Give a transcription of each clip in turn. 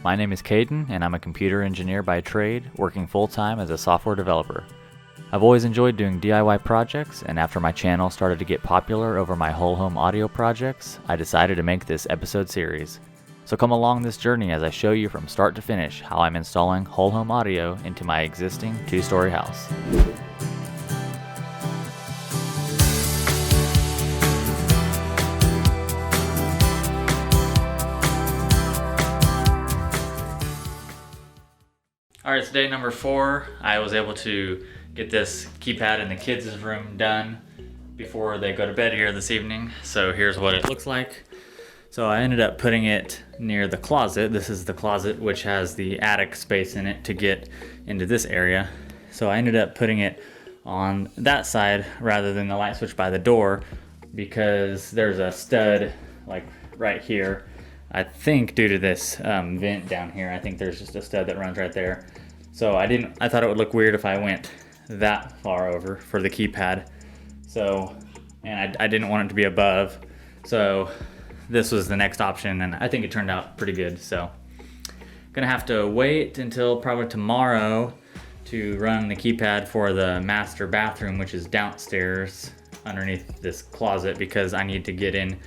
My name is Caden, and I'm a computer engineer by trade, working full-time as a software developer. I've always enjoyed doing DIY projects, and after my channel started to get popular over my whole home audio projects, I decided to make this episode series. So come along this journey as I show you from start to finish how I'm installing whole home audio into my existing 2-story house. Alright, it's day number 4. I was able to get this keypad in the kids' room done before they go to bed here this evening. So here's what it looks like. So I ended up putting it near the closet. This is the closet which has the attic space in it to get into this area. So I ended up putting it on that side rather than the light switch by the door because there's a stud like right here. I think due to this vent down here, I think there's just a stud that runs right there. So I thought it would look weird if I went that far over for the keypad. So, and I didn't want it to be above. So this was the next option, and I think it turned out pretty good. So gonna have to wait until probably tomorrow to run the keypad for the master bathroom, which is downstairs underneath this closet, because I need to get in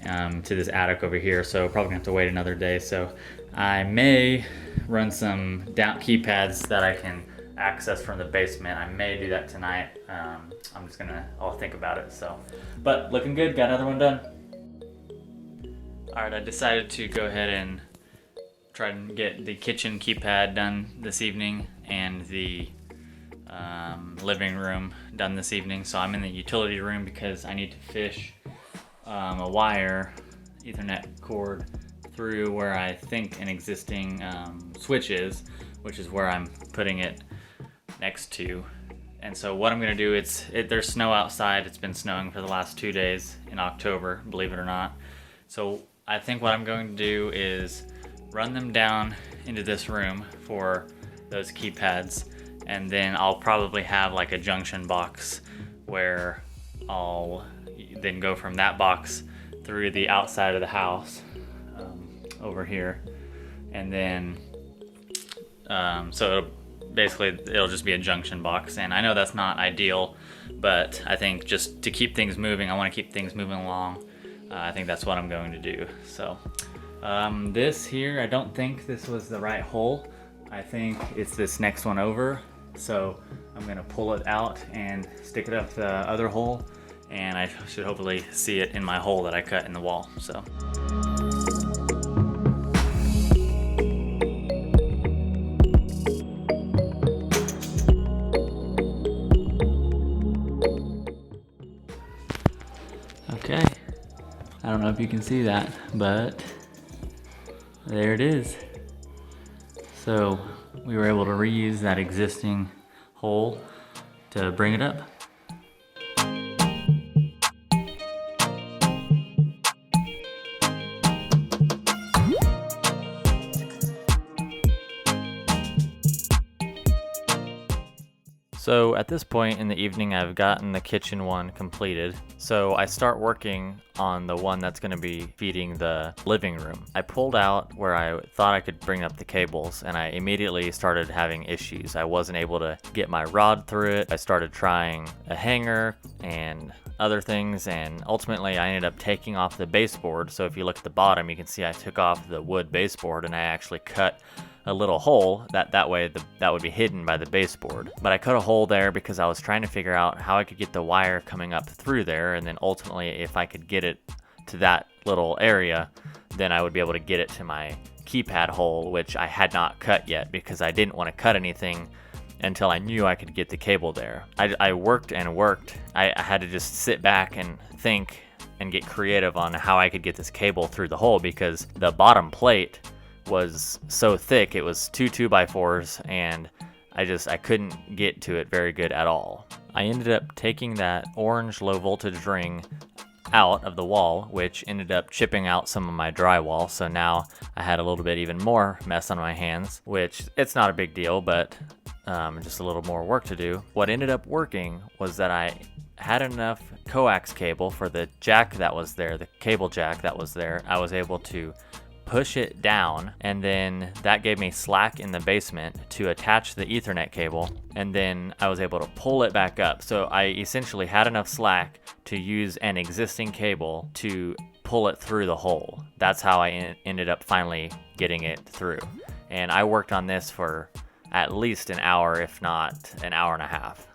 to this attic over here. So probably gonna have to wait another day. So I may run some down keypads that I can access from the basement. I may do that tonight. I'll think about it. So, but looking good. Got another one done. All right, I decided to go ahead and try and get the kitchen keypad done this evening and the living room done this evening. So I'm in the utility room because I need to fish a wire, Ethernet cord, through where I think an existing switch is, which is where I'm putting it next to. And so what I'm gonna do, there's snow outside. It's been snowing for the last 2 days in October, believe it or not. So I think what I'm going to do is run them down into this room for those keypads, and then I'll probably have like a junction box where I'll then go from that box through the outside of the house over here, and then so it'll just be a junction box. And I know that's not ideal, but I think just to keep things moving, I want to keep things moving along. I think that's what I'm going to do. So this here, I don't think this was the right hole. I think it's this next one over. So I'm gonna pull it out and stick it up the other hole, and I should hopefully see it in my hole that I cut in the wall. So. Okay, I don't know if you can see that, but there it is. So we were able to reuse that existing hole to bring it up. So at this point in the evening, I've gotten the kitchen one completed. So I start working on the one that's going to be feeding the living room. I pulled out where I thought I could bring up the cables, and I immediately started having issues. I wasn't able to get my rod through it. I started trying a hanger and other things, and ultimately I ended up taking off the baseboard. So if you look at the bottom, you can see I took off the wood baseboard, and I actually cut a little hole that way that would be hidden by the baseboard. But I cut a hole there because I was trying to figure out how I could get the wire coming up through there, and then ultimately if I could get it to that little area, then I would be able to get it to my keypad hole, which I had not cut yet because I didn't want to cut anything until I knew I could get the cable there. I worked and worked. I had to just sit back and think and get creative on how I could get this cable through the hole, because the bottom plate was so thick. It was 2 2x4s, and I couldn't get to it very good at all. I ended up taking that orange low voltage ring out of the wall, which ended up chipping out some of my drywall. So now I had a little bit even more mess on my hands, which it's not a big deal, but just a little more work to do. What ended up working was that I had enough coax cable for the jack that was there, the cable jack that was there. I was able to push it down, and then that gave me slack in the basement to attach the Ethernet cable, and then I was able to pull it back up. So I essentially had enough slack to use an existing cable to pull it through the hole. That's how I ended up finally getting it through. And I worked on this for at least an hour, if not an hour and a half.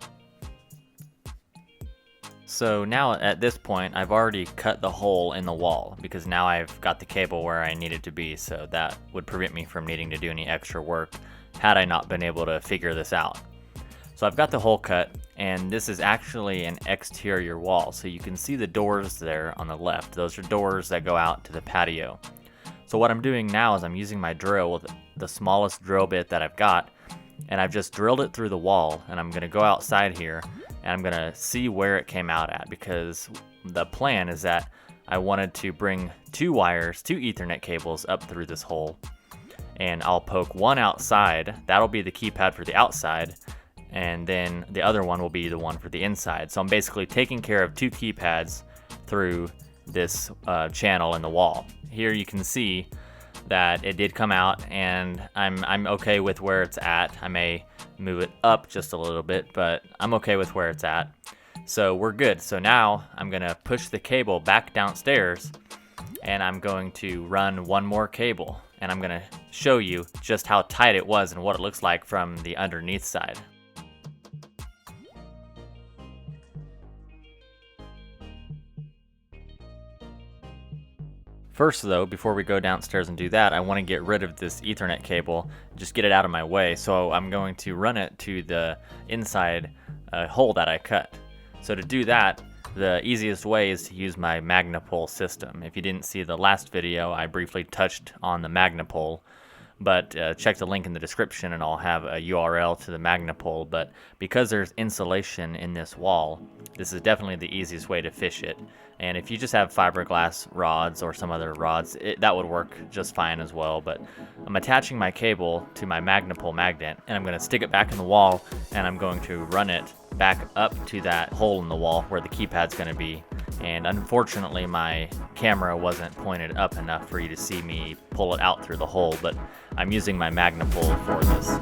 So now at this point, I've already cut the hole in the wall because now I've got the cable where I need it to be, so that would prevent me from needing to do any extra work had I not been able to figure this out. So I've got the hole cut, and this is actually an exterior wall, so you can see the doors there on the left. Those are doors that go out to the patio. So what I'm doing now is I'm using my drill with the smallest drill bit that I've got, and I've just drilled it through the wall, and I'm gonna go outside here and I'm gonna see where it came out at, because the plan is that I wanted to bring two Ethernet cables up through this hole, and I'll poke one outside. That'll be the keypad for the outside, and then the other one will be the one for the inside. So I'm basically taking care of two keypads through this channel in the wall. Here you can see that it did come out, and I'm okay with where it's at. I may move it up just a little bit, but I'm okay with where it's at. So we're good. So now I'm gonna push the cable back downstairs, and I'm going to run one more cable, and I'm gonna show you just how tight it was and what it looks like from the underneath side. First though, before we go downstairs and do that, I want to get rid of this Ethernet cable, just get it out of my way. So I'm going to run it to the inside hole that I cut. So to do that, the easiest way is to use my magnapull system. If you didn't see the last video, I briefly touched on the magnapull, but check the link in the description and I'll have a URL to the magnapull. But because there's insulation in this wall, this is definitely the easiest way to fish it. And if you just have fiberglass rods or some other rods, that would work just fine as well. But I'm attaching my cable to my magnapull magnet, and I'm going to stick it back in the wall, and I'm going to run it back up to that hole in the wall where the keypad's going to be. And unfortunately, my camera wasn't pointed up enough for you to see me pull it out through the hole, but I'm using my magnapull for this.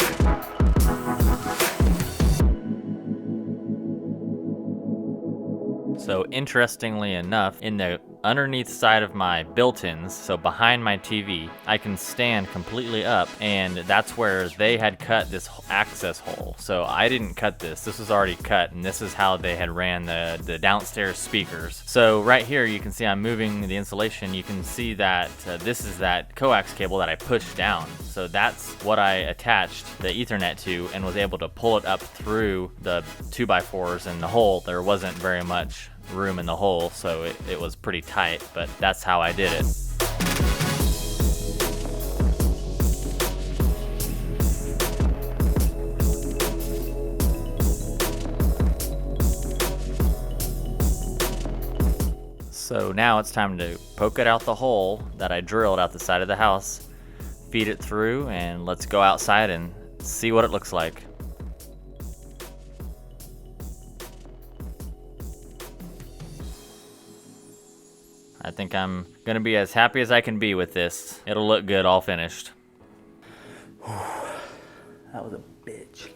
So interestingly enough, in the underneath side of my built-ins, so behind my TV, I can stand completely up, and that's where they had cut this access hole. So I didn't cut this. This was already cut, and this is how they had ran the downstairs speakers. So right here, you can see I'm moving the insulation. You can see that this is that coax cable that I pushed down. So that's what I attached the Ethernet to and was able to pull it up through the 2x4s in the hole. There wasn't very much room in the hole, so it was pretty tight, but that's how I did it. So now it's time to poke it out the hole that I drilled out the side of the house, feed it through, and let's go outside and see what it looks like. I think I'm gonna be as happy as I can be with this. It'll look good all finished. That was a bitch.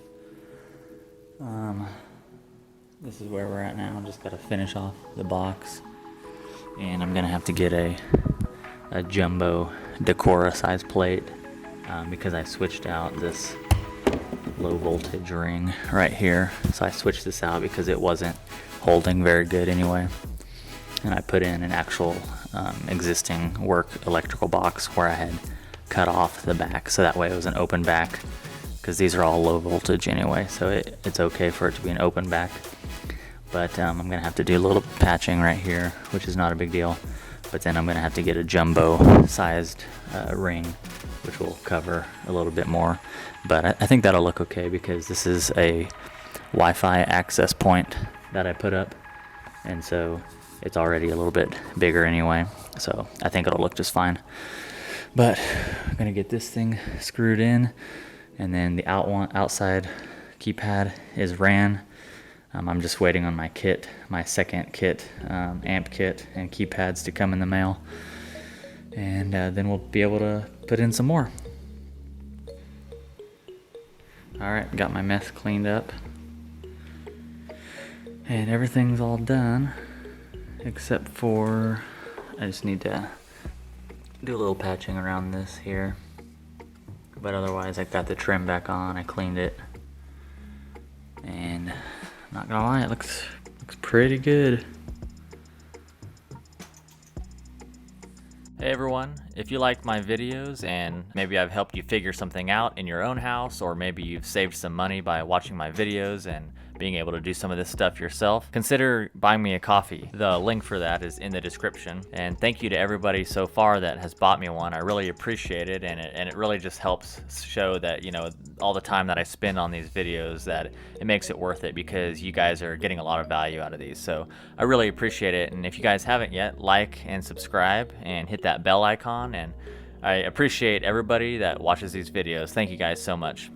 This is where we're at now. Just gotta finish off the box, and I'm gonna have to get a jumbo Decora size plate because I switched out this low voltage ring right here. So I switched this out because it wasn't holding very good anyway. And I put in an actual existing work electrical box where I had cut off the back, so that way it was an open back, because these are all low voltage anyway, so it's okay for it to be an open back. But I'm gonna have to do a little patching right here, which is not a big deal, but then I'm gonna have to get a jumbo sized ring, which will cover a little bit more. But I think that'll look okay, because this is a Wi-Fi access point that I put up, and so it's already a little bit bigger anyway, so I think it'll look just fine. But I'm gonna get this thing screwed in, and then the outside keypad is ran. I'm just waiting on my kit, my second kit, amp kit and keypads to come in the mail. and then we'll be able to put in some more. Alright, got my mess cleaned up. And everything's all done, except for I just need to do a little patching around this here. But otherwise, I got the trim back on, I cleaned it. And I'm not gonna lie, it looks pretty good. Hey everyone, if you like my videos and maybe I've helped you figure something out in your own house, or maybe you've saved some money by watching my videos and being able to do some of this stuff yourself, consider buying me a coffee. The link for that is in the description. And thank you to everybody so far that has bought me one. I really appreciate it, and it really just helps show that, you know, all the time that I spend on these videos, that it makes it worth it because you guys are getting a lot of value out of these. So I really appreciate it. And if you guys haven't yet, like and subscribe and hit that bell icon. And I appreciate everybody that watches these videos. Thank you guys so much.